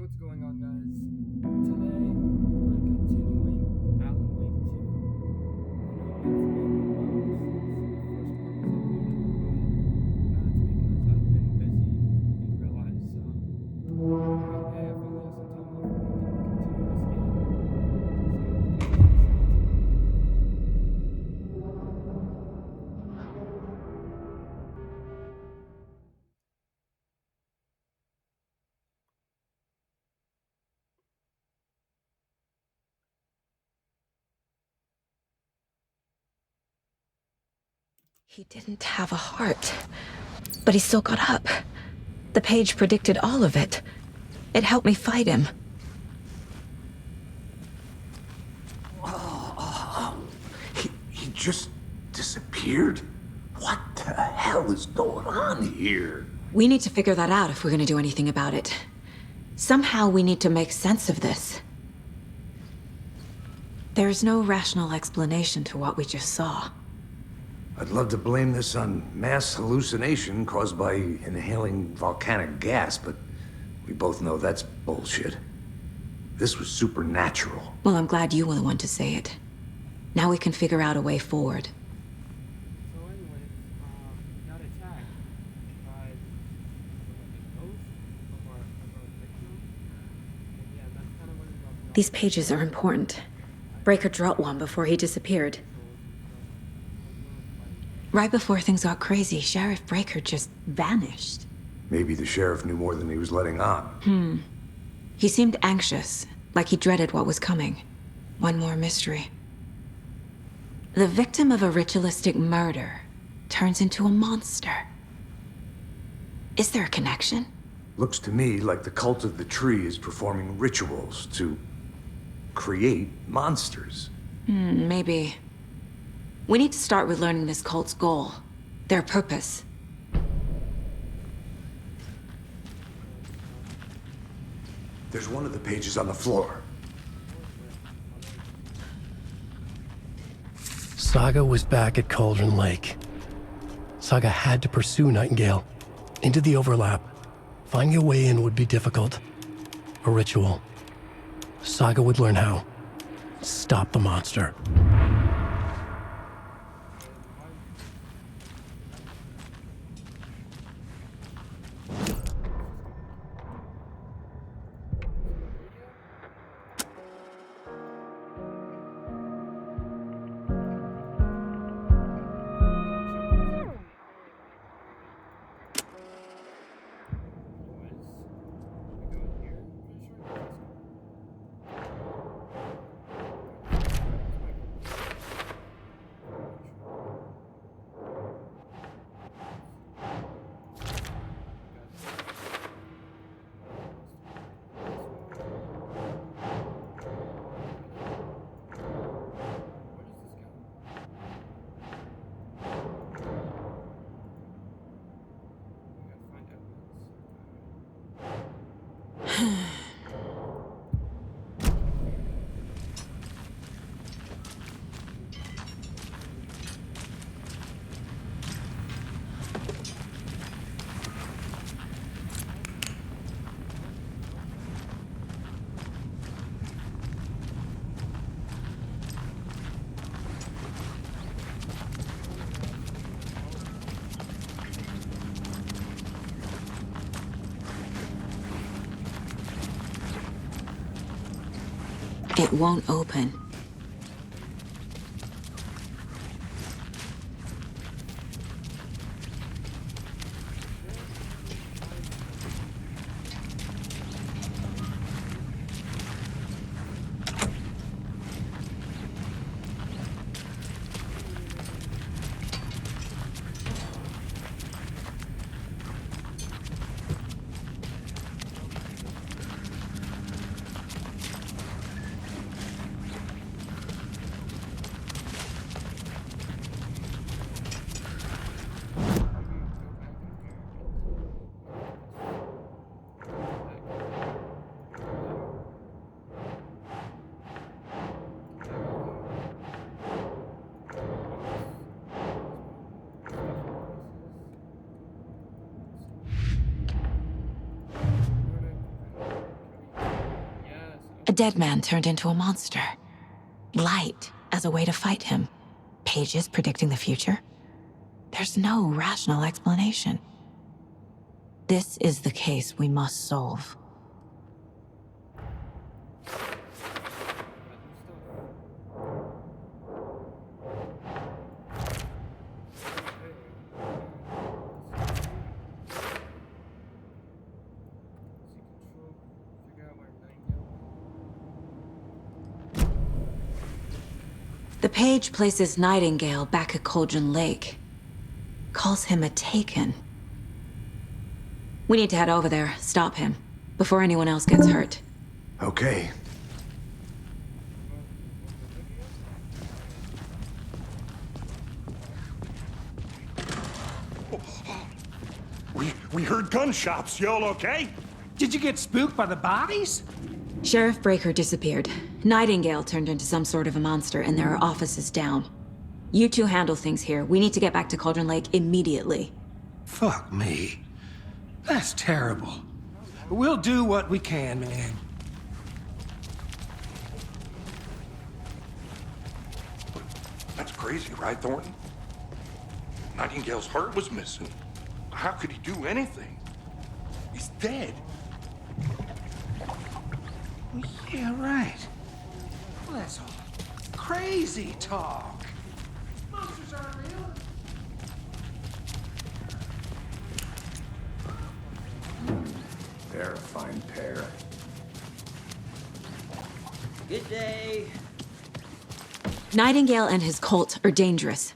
What's going on, guys? Today, we're continuing Alan Wake 2. I know it's been a while since the first part was uploaded, but that's because I've been busy and realized, hey, I finally have some time off and we can continue this game. So, let's get straight to it. He didn't have a heart, but he still got up. The page predicted all of it. It helped me fight him. He just disappeared? What the hell is going on here? We need to figure that out if we're gonna do anything about it. Somehow we need to make sense of this. There's no rational explanation to what we just saw. I'd love to blame this on mass hallucination caused by inhaling volcanic gas, but we both know that's bullshit. This was supernatural. Well, I'm glad you were the one to say it. Now we can figure out a way forward. So anyways, we got attacked by a ghost of our victim. And yeah, that's kind of what it's about. These pages are important. Breaker dropped one before he disappeared. Right before things got crazy, Sheriff Breaker just vanished. Maybe the sheriff knew more than he was letting on. He seemed anxious, like he dreaded what was coming. One more mystery. The victim of a ritualistic murder turns into a monster. Is there a connection? Looks to me like the cult of the tree is performing rituals to create monsters. Maybe. We need to start with learning this cult's goal, their purpose. There's one of the pages on the floor. Saga was back at Cauldron Lake. Saga had to pursue Nightingale into the overlap. Finding a way in would be difficult. A ritual. Saga would learn how. Stop the monster. It won't open. A dead man turned into a monster. Light as a way to fight him. Pages predicting the future. There's no rational explanation. This is the case we must solve. The page places Nightingale back at Cauldron Lake. Calls him a Taken. We need to head over there, stop him, before anyone else gets hurt. Okay. We heard gunshots. Y'all okay? Did you get spooked by the bodies? Sheriff Breaker disappeared. Nightingale turned into some sort of a monster, and there are offices down. You two handle things here. We need to get back to Cauldron Lake immediately. Fuck me. That's terrible. We'll do what we can, man. That's crazy, right, Thornton? Nightingale's heart was missing. How could he do anything? He's dead. Yeah, right. Well, that's all crazy talk. Monsters aren't real. They're a fine pair. Good day. Nightingale and his cult are dangerous.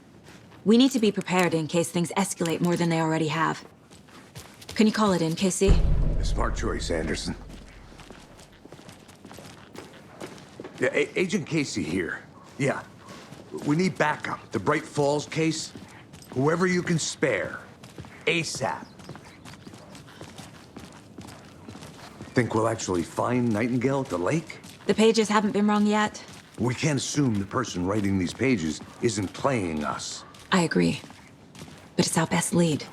We need to be prepared in case things escalate more than they already have. Can you call it in, KC? Smart choice, Anderson. Yeah, Agent Casey here. Yeah. We need backup. The Bright Falls case. Whoever you can spare. ASAP. Think we'll actually find Nightingale at the lake? The pages haven't been wrong yet. We can't assume the person writing these pages isn't playing us. I agree. But it's our best lead.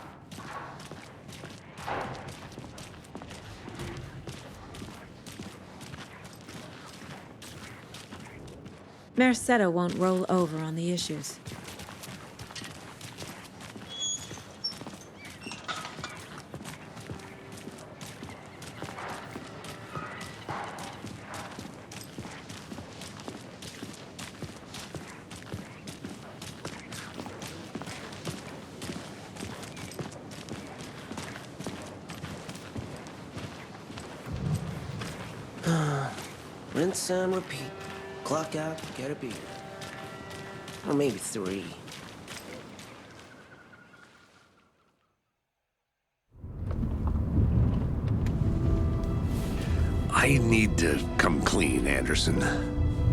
Mercado won't roll over on the issues. Rinse and repeat. Clock out, get a beer. Or maybe 3. I need to come clean, Anderson.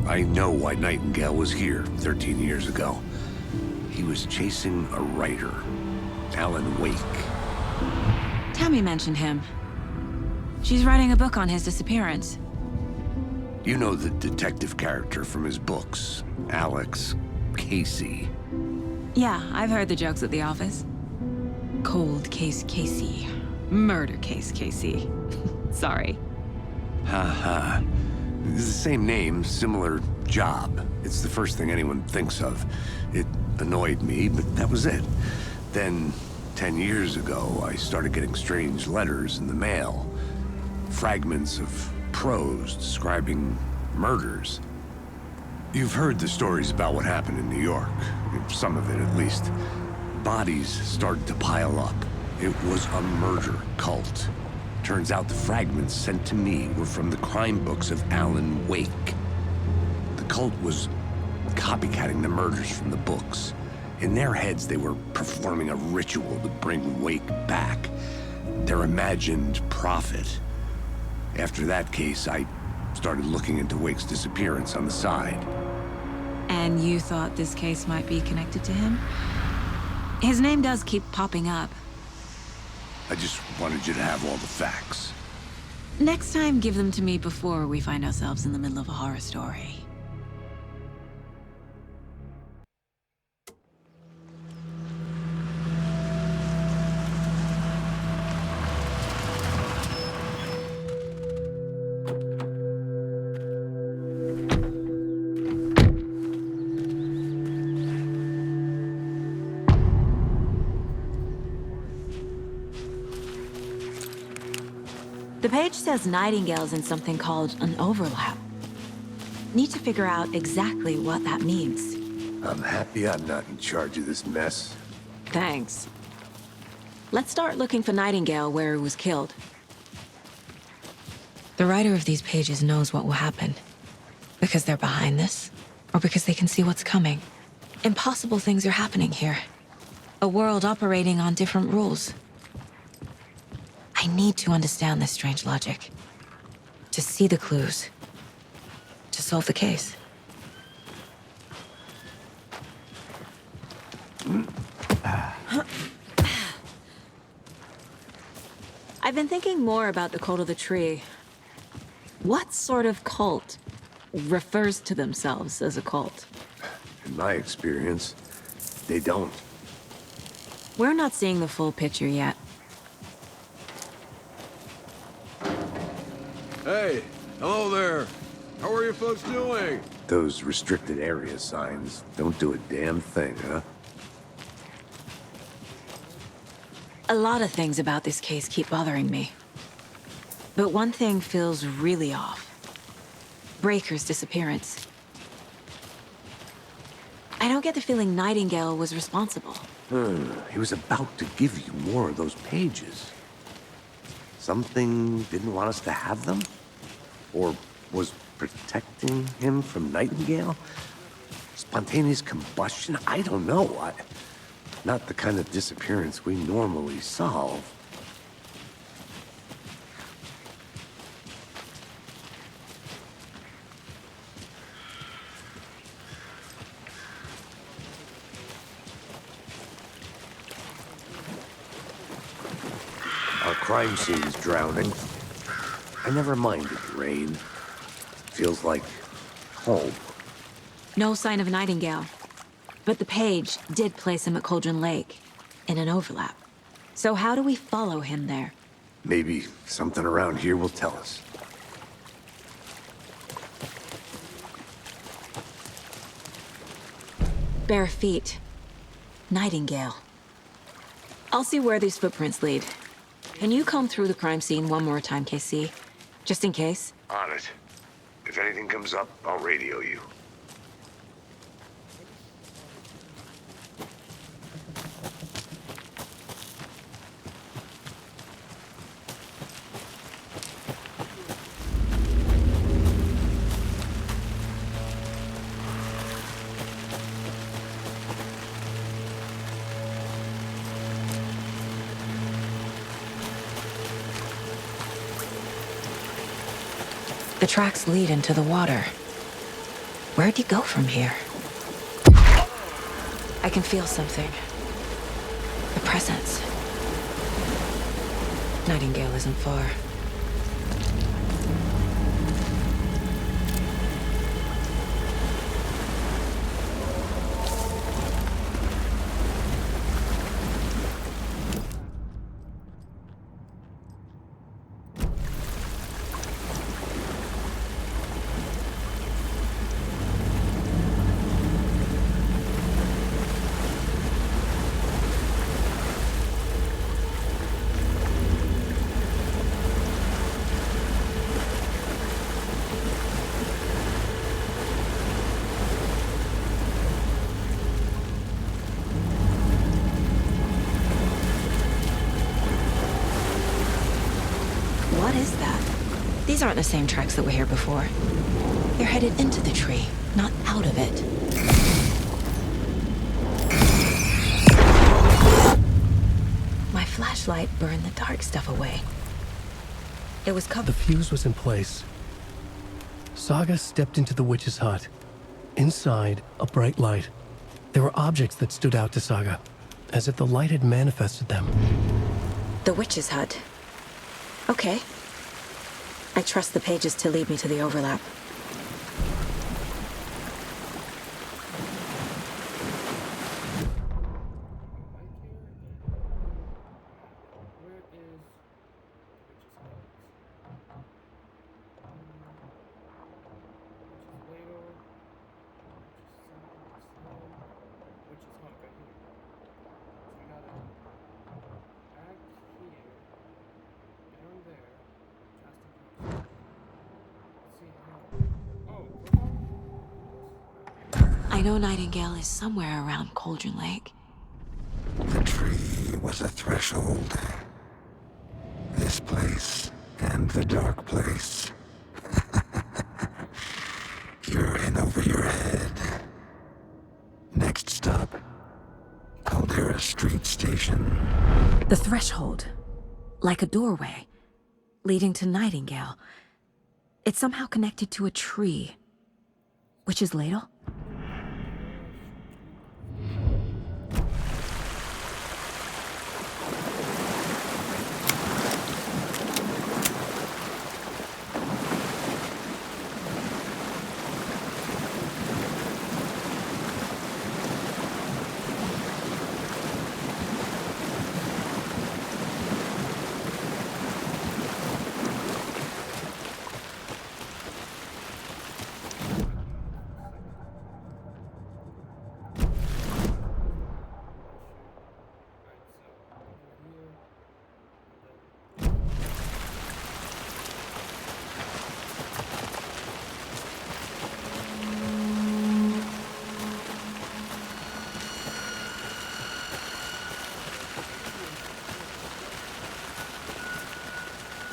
I know why Nightingale was here 13 years ago. He was chasing a writer, Alan Wake. Tammy mentioned him. She's writing a book on his disappearance. You know the detective character from his books, Alex Casey. Yeah, I've heard the jokes at the office. Cold case Casey. Murder case Casey. Sorry. Ha. It's the same name, similar job. It's the first thing anyone thinks of. It annoyed me, but that was it. Then, 10 years ago, I started getting strange letters in the mail. Fragments of prose describing murders. You've heard the stories about what happened in New York. Some of it, at least. Bodies started to pile up. It was a murder cult. Turns out the fragments sent to me were from the crime books of Alan Wake. The cult was copycatting the murders from the books. In their heads, they were performing a ritual to bring Wake back. Their imagined prophet. After that case, I started looking into Wake's disappearance on the side. And you thought this case might be connected to him? His name does keep popping up. I just wanted you to have all the facts. Next time, give them to me before we find ourselves in the middle of a horror story. The page says Nightingale's in something called an overlap. Need to figure out exactly what that means. I'm happy I'm not in charge of this mess. Thanks. Let's start looking for Nightingale where he was killed. The writer of these pages knows what will happen. Because they're behind this, or because they can see what's coming. Impossible things are happening here. A world operating on different rules. I need to understand this strange logic. To see the clues. To solve the case. I've been thinking more about the cult of the tree. What sort of cult refers to themselves as a cult? In my experience, they don't. We're not seeing the full picture yet. Hey, hello there. How are you folks doing? Those restricted area signs don't do a damn thing, huh? A lot of things about this case keep bothering me. But one thing feels really off. Breaker's disappearance. I don't get the feeling Nightingale was responsible. He was about to give you more of those pages. Something didn't want us to have them? Or was protecting him from Nightingale? Spontaneous combustion? I don't know. Not the kind of disappearance we normally solve. Our crime scene's drowning. I never minded the rain. Feels like home. No sign of Nightingale. But the page did place him at Cauldron Lake, in an overlap. So how do we follow him there? Maybe something around here will tell us. Bare feet. Nightingale. I'll see where these footprints lead. Can you comb through the crime scene one more time, KC? Just in case? On it. If anything comes up, I'll radio you. The tracks lead into the water. Where'd he go from here? I can feel something. The presence. Nightingale isn't far. What is that? These aren't the same tracks that were here before. They're headed into the tree, not out of it. My flashlight burned the dark stuff away. It was The covered. fuse was in place. Saga stepped into the witch's hut. Inside, a bright light. There were objects that stood out to Saga, as if the light had manifested them. The witch's hut. Okay. I trust the pages to lead me to the overlap. Where is which is later, which is hot right here. So we gotta back here, down there, I know Nightingale is somewhere around Cauldron Lake. The tree was a threshold. This place and the dark place. You're in over your head. Next stop, Caldera Street Station. The threshold, like a doorway, leading to Nightingale. It's somehow connected to a tree. Witch's Ladle?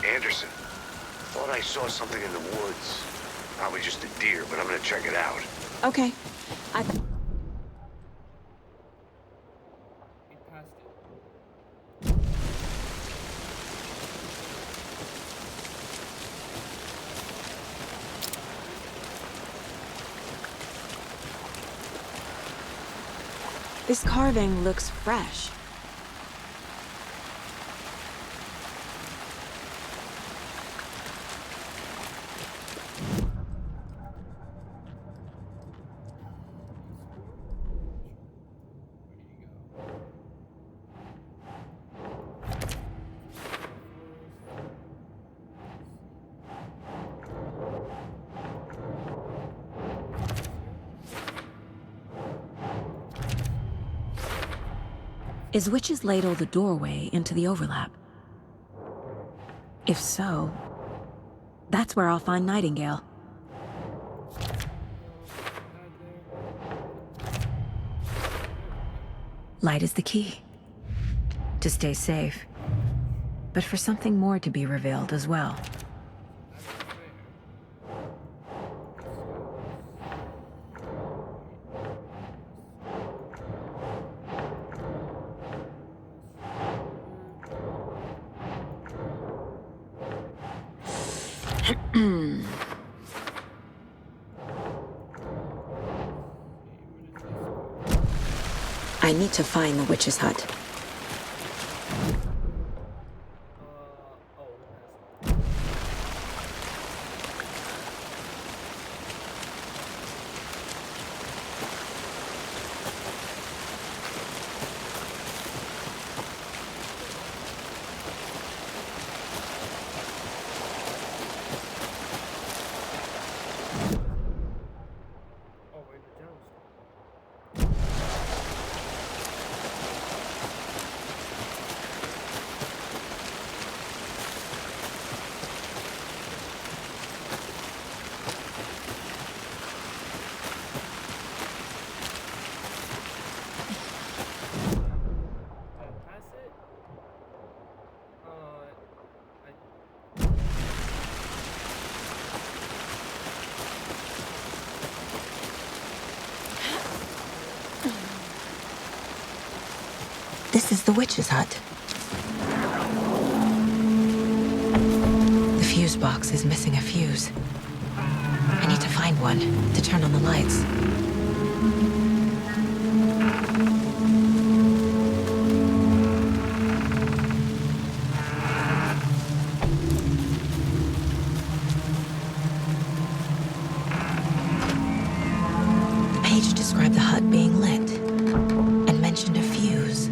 Anderson, thought I saw something in the woods. Probably just a deer, but I'm gonna check it out. Okay. We passed it. This carving looks fresh. Is Witch's Ladle the doorway into the overlap? If so, that's where I'll find Nightingale. Light is the key. To stay safe. But for something more to be revealed as well. I need to find the witch's hut. This is the witch's hut. The fuse box is missing a fuse. I need to find one to turn on the lights. The page described the hut being lit and mentioned a fuse.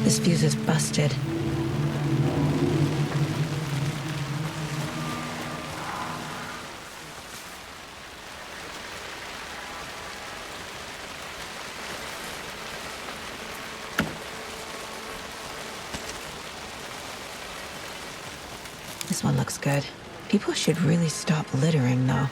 This fuse is busted. This one looks good. People should really stop littering, though.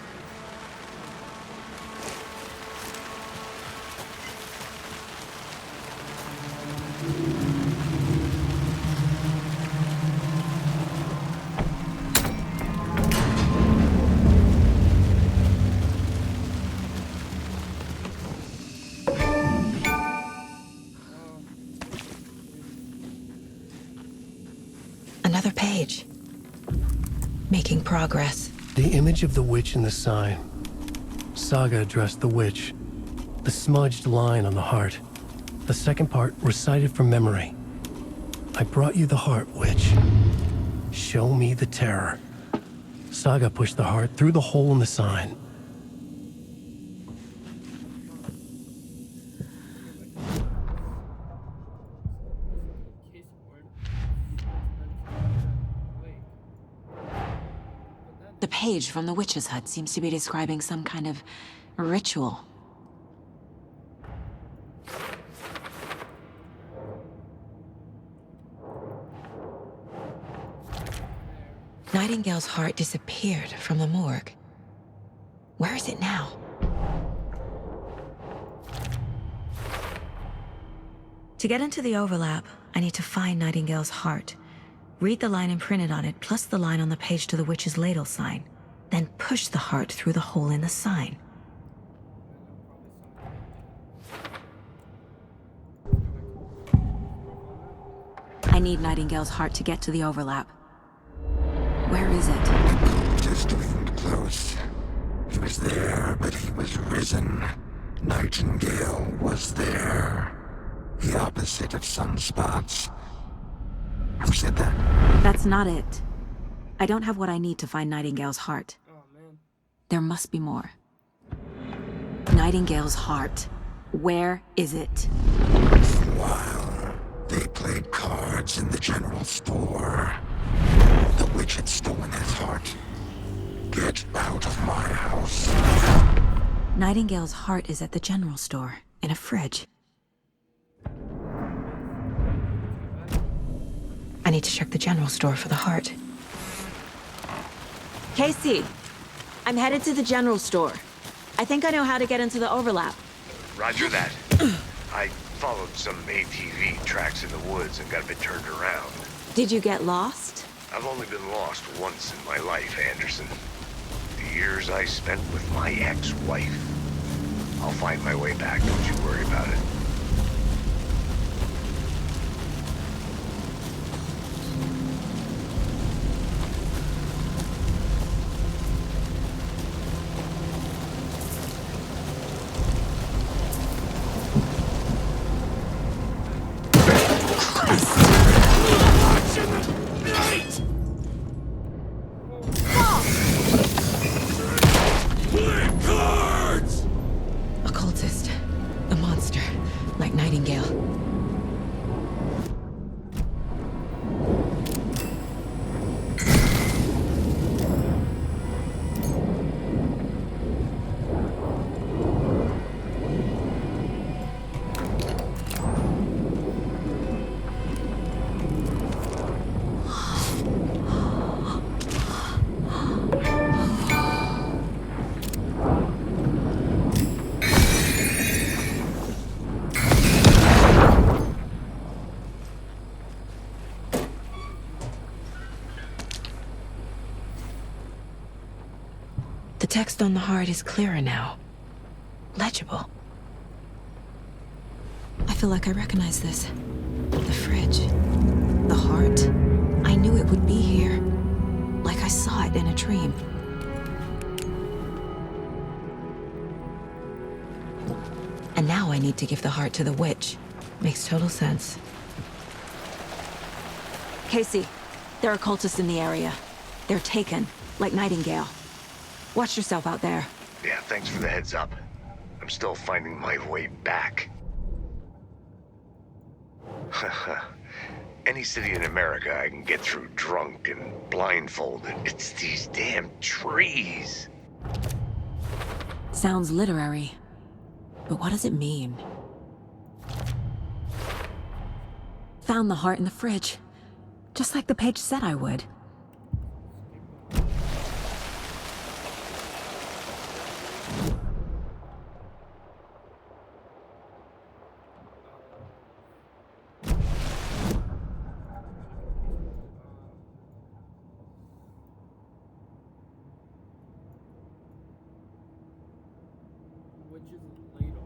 Another page. Making progress. The image of the witch in the sign. Saga addressed the witch. The smudged line on the heart. The second part recited from memory. I brought you the heart, witch. Show me the terror. Saga pushed the heart through the hole in the sign. Case word. Wait. The page from the witch's hut seems to be describing some kind of ritual. Nightingale's heart disappeared from the morgue. Where is it now? To get into the overlap, I need to find Nightingale's heart. Read the line imprinted on it, plus the line on the page to the witch's ladle sign. Then push the heart through the hole in the sign. I need Nightingale's heart to get to the overlap. Where is it? Just leaned close. He was there, but he was risen. Nightingale was there. The opposite of sunspots. Who said that? That's not it. I don't have what I need to find Nightingale's heart. Oh man. There must be more. Nightingale's heart. Where is it? For a while, they played cards in the general store. The witch had stolen his heart. Get out of my house. Nightingale's heart is at the general store, in a fridge. I need to check the general store for the heart. Casey, I'm headed to the general store. I think I know how to get into the overlap. Roger that. I followed some ATV tracks in the woods and got a bit turned around. Did you get lost? I've only been lost once in my life, Anderson. The years I spent with my ex-wife. I'll find my way back, don't you worry about it. Occultist. A monster. text on the heart is clearer now. Legible. I feel like I recognize this. The fridge. The heart. I knew it would be here. Like I saw it in a dream. And now I need to give the heart to the witch. Makes total sense. Casey, there are cultists in the area. They're taken, like Nightingale. Watch yourself out there. Yeah, thanks for the heads up. I'm still finding my way back. Any city in America I can get through drunk and blindfolded. It's these damn trees. Sounds literary. But what does it mean? Found the heart in the fridge. Just like the page said I would. Which is later.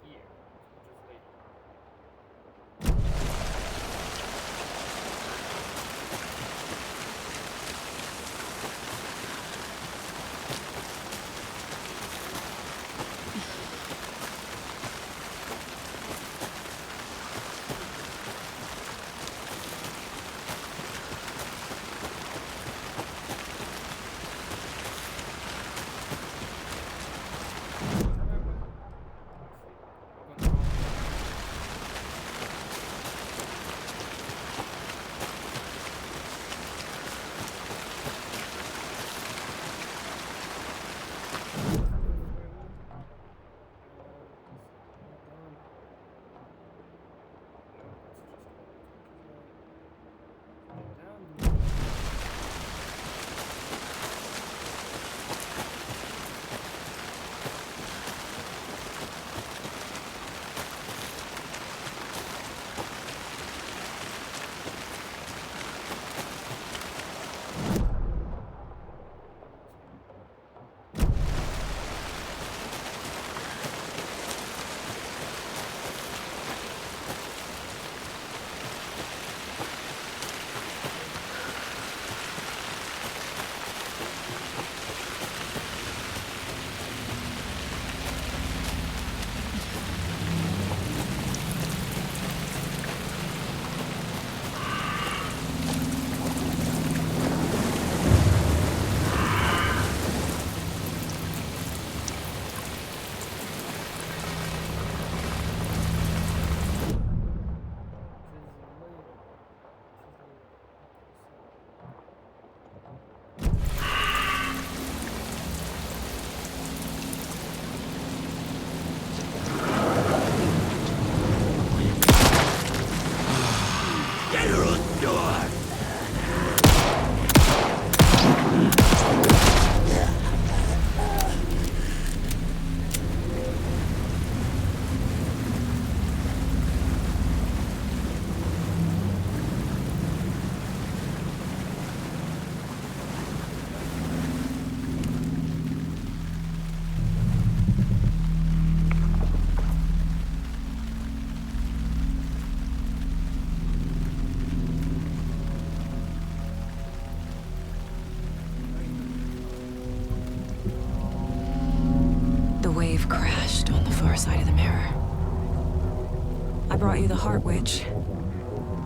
Here, which is later. Wave crashed on the far side of the mirror. I brought you the Heart Witch.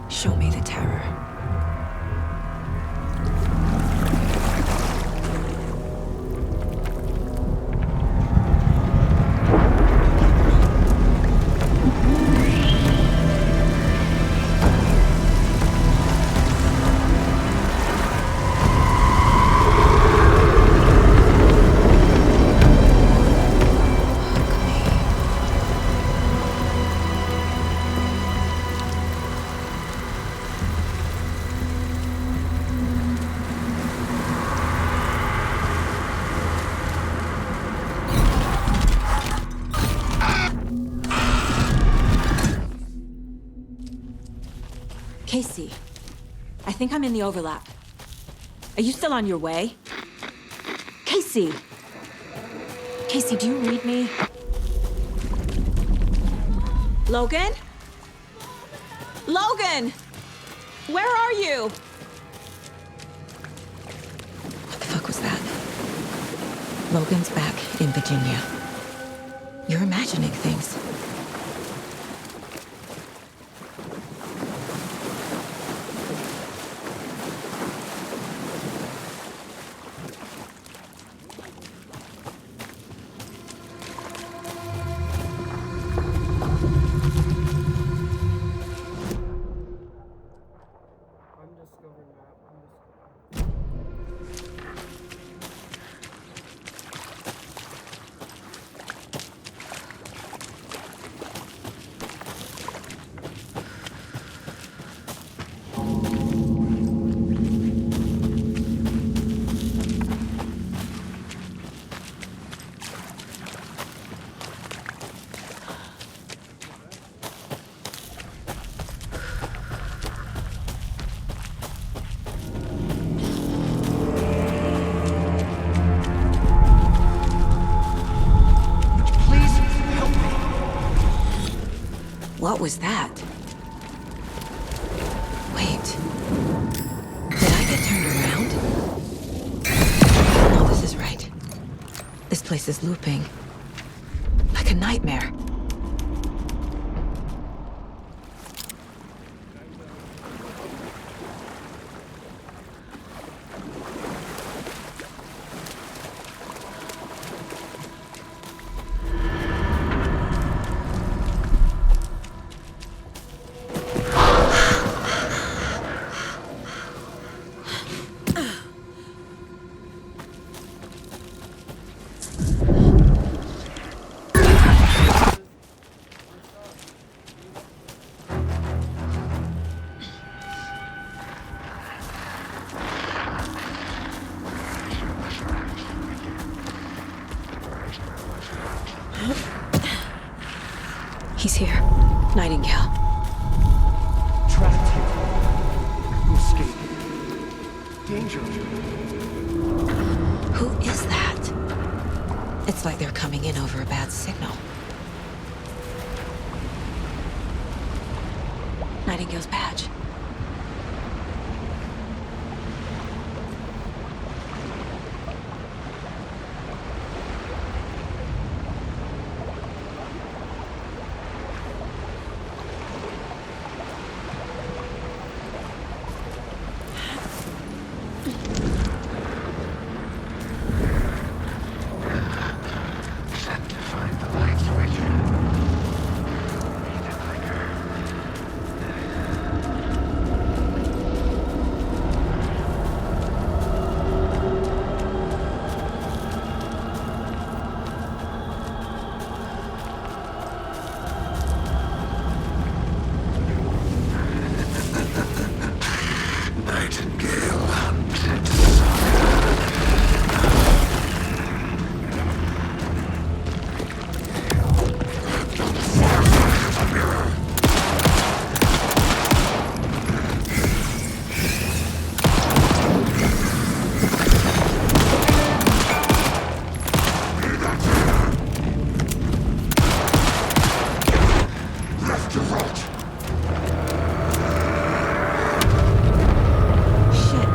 Show me the terror. Casey, I think I'm in the overlap. Are you still on your way? Casey! Casey, do you read me? Logan? Logan! Where are you? What the fuck was that? Logan's back in Virginia. You're imagining things. Undiscovered map. What was that? Wait. Did I get turned around? No, this is right. This place is looping. Like a nightmare. He's here. Nightingale. Trapped here. Escape. Danger. Who is that? It's like they're coming in over a bad signal. Nightingale's badge. Set to find the light switch. Need it like her. Nightingale hunted left to right. Shit.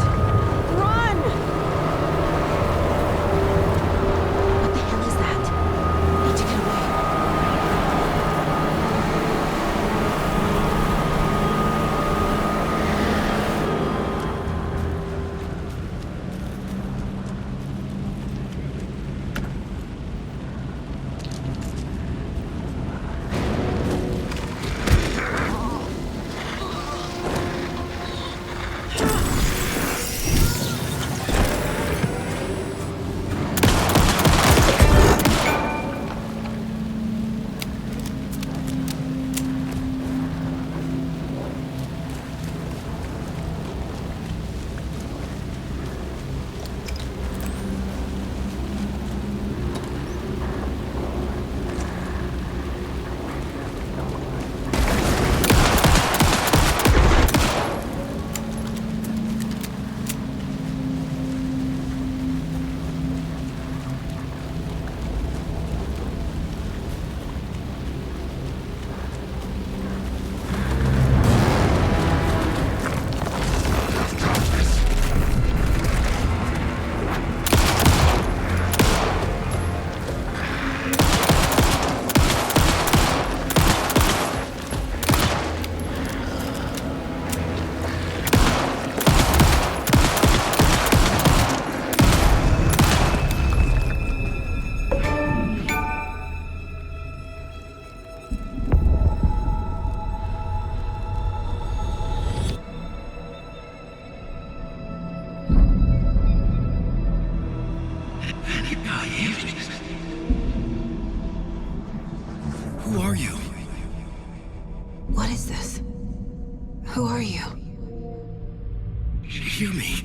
hear me?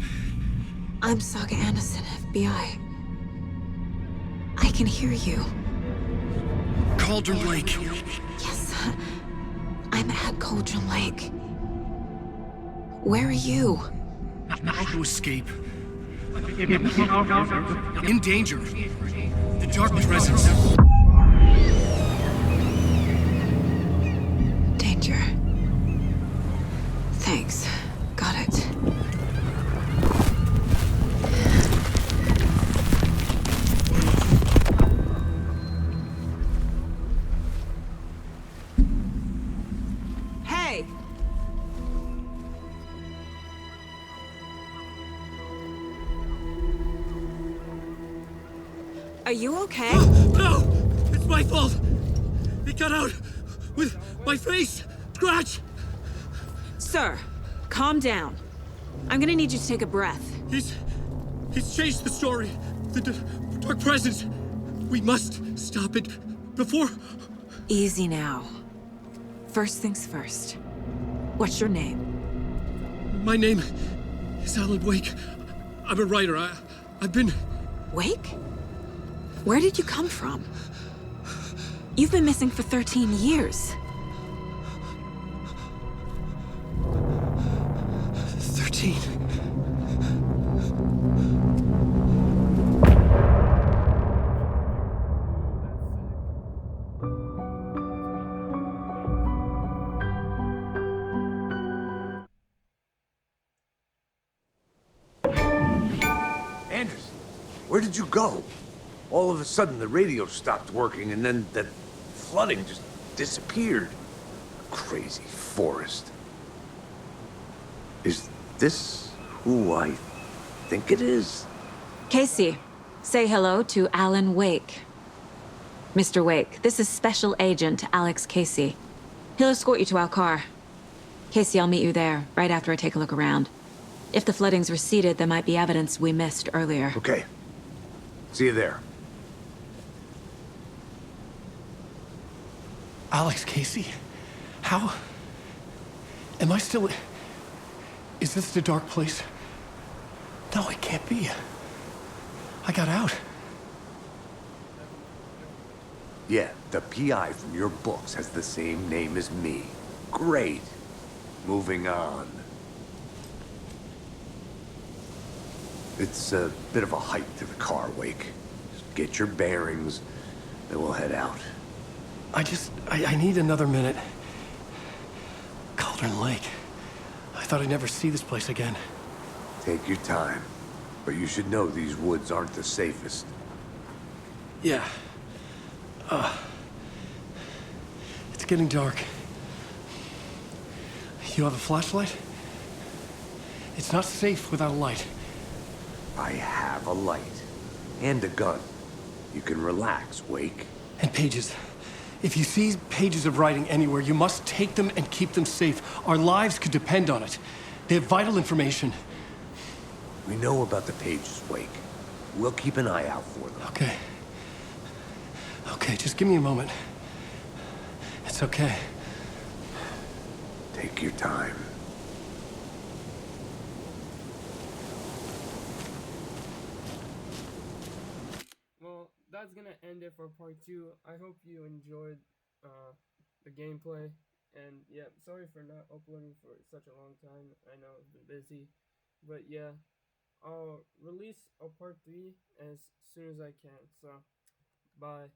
I'm Saga Anderson, FBI. I can hear you. Cauldron Lake. Yes, I'm at Cauldron Lake. Where are you? To escape. In danger. The dark presence. Danger. Thanks. Got it. Hey! Are you okay? No! It's my fault! It got out with my face! Scratch! Sir, calm down. I'm gonna need you to take a breath. He's changed the story. The dark presence. We must stop it before... Easy now. First things first. What's your name? My name is Alan Wake. I'm a writer. I've been... Wake? Where did you come from? You've been missing for 13 years. 13. Anderson, where did you go? All of a sudden, the radio stopped working, and then that flooding just disappeared. Crazy forest. Is this who I think it is? Casey, say hello to Alan Wake. Mr. Wake, this is Special Agent Alex Casey. He'll escort you to our car. Casey, I'll meet you there, right after I take a look around. If the flooding's receded, there might be evidence we missed earlier. Okay. See you there. Alex Casey? How? Am I still... Is this the dark place? No, it can't be. I got out. Yeah, the PI from your books has the same name as me. Great. Moving on. It's a bit of a hike to the car, Wake. Just get your bearings, then we'll head out. I need another minute. Cauldron Lake. I thought I'd never see this place again. Take your time. But you should know these woods aren't the safest. Yeah. It's getting dark. You have a flashlight? It's not safe without a light. I have a light. And a gun. You can relax, Wake. And pages. If you see pages of writing anywhere, you must take them and keep them safe. Our lives could depend on it. They have vital information. We know about the pages, Wake. We'll keep an eye out for them. Okay. Okay, just give me a moment. It's okay. Take your time. Well, that's gonna end it for part 2. I hope you enjoyed the gameplay. And yeah, sorry for not uploading for such a long time. I know I've been busy. But yeah, I'll release a part 3 as soon as I can. So, bye.